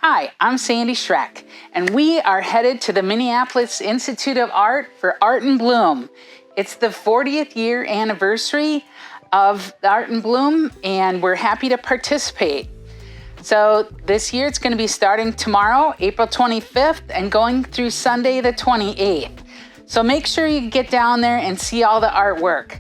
Hi, I'm Sandy Schreck, and we are headed to the Minneapolis Institute of Art for Art in Bloom. It's the 40th year anniversary of Art in Bloom, and we're happy to participate. So this year it's going to be starting tomorrow, April 25th, and going through Sunday the 28th. So make sure you get down there and see all the artwork.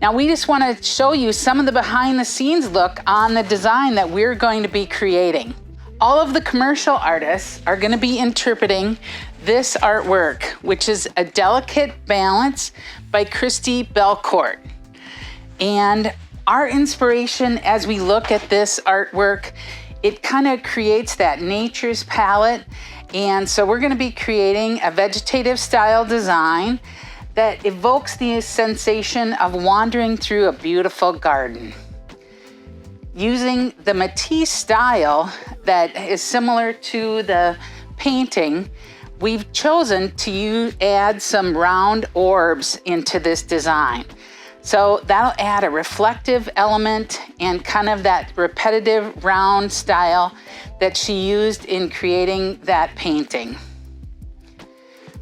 Now we just want to show you some of the behind the scenes look on the design that we're going to be creating. All of the commercial artists are going to be interpreting this artwork, which is A Delicate Balance by Christi Belcourt. And our inspiration as we look at this artwork, it kind of creates that nature's palette. And so we're going to be creating a vegetative style design that evokes the sensation of wandering through a beautiful garden. Using the Matisse style that is similar to the painting, we've chosen to add some round orbs into this design. So that'll add a reflective element and kind of that repetitive round style that she used in creating that painting.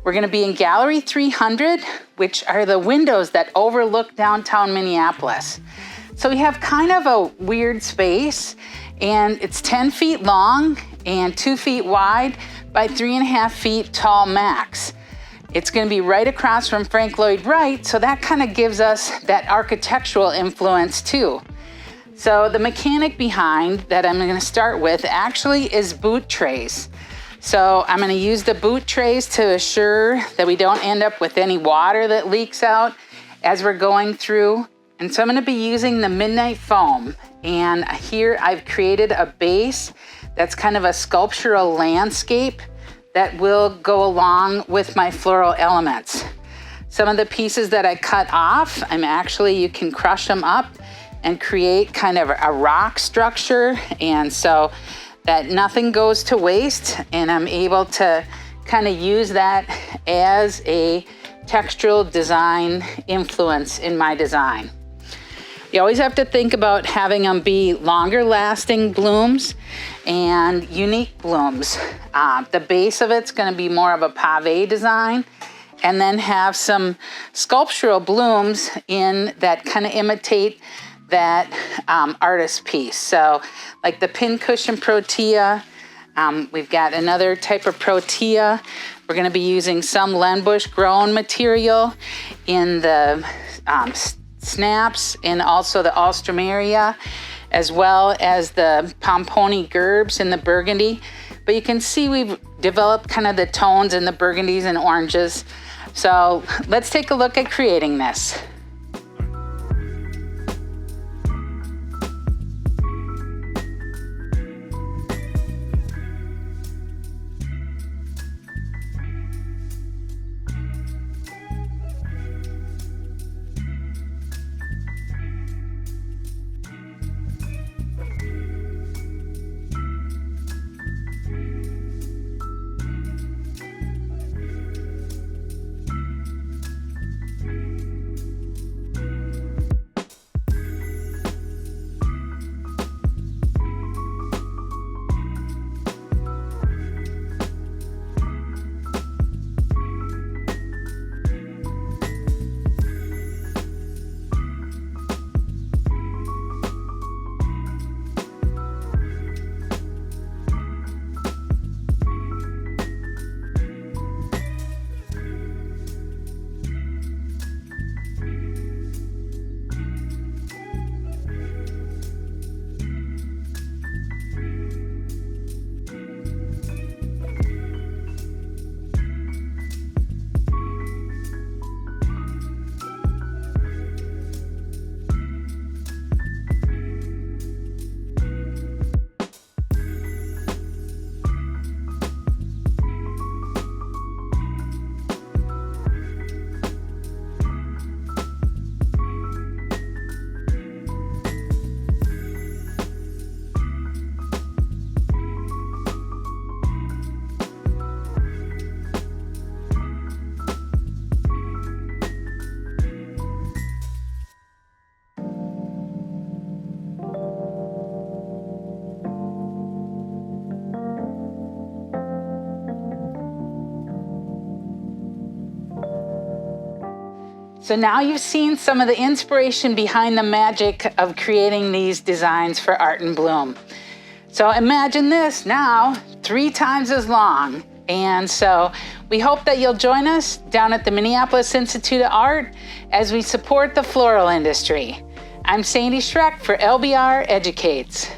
We're going to be in Gallery 300, which are the windows that overlook downtown Minneapolis. So we have kind of a weird space, and it's 10 feet long and 2 feet wide by 3.5 feet tall max. It's going to be right across from Frank Lloyd Wright, so that kind of gives us that architectural influence too. So the mechanic behind that I'm going to start with actually is boot trays. So I'm going to use the boot trays to assure that we don't end up with any water that leaks out as we're going through. And so I'm going to be using the Midnight Foam. And here I've created a base that's kind of a sculptural landscape that will go along with my floral elements. Some of the pieces that I cut off, you can crush them up and create kind of a rock structure. And so that nothing goes to waste, and I'm able to kind of use that as a textural design influence in my design. You always have to think about having them be longer lasting blooms and unique blooms. The base of it's going to be more of a pavéd design, and then have some sculptural blooms in that kind of imitate that artist piece. So like the pincushion protea, we've got another type of protea. We're going to be using some Lenbush grown material in the snaps and also the alstroemeria, as well as the pomponi gerbs in the burgundy. But you can see we've developed kind of the tones in the burgundies and oranges. So let's take a look at creating this. So now you've seen some of the inspiration behind the magic of creating these designs for Art in Bloom. So imagine this now 3 times as long. And so we hope that you'll join us down at the Minneapolis Institute of Art as we support the floral industry. I'm Sandy Schreck for LBR Educates.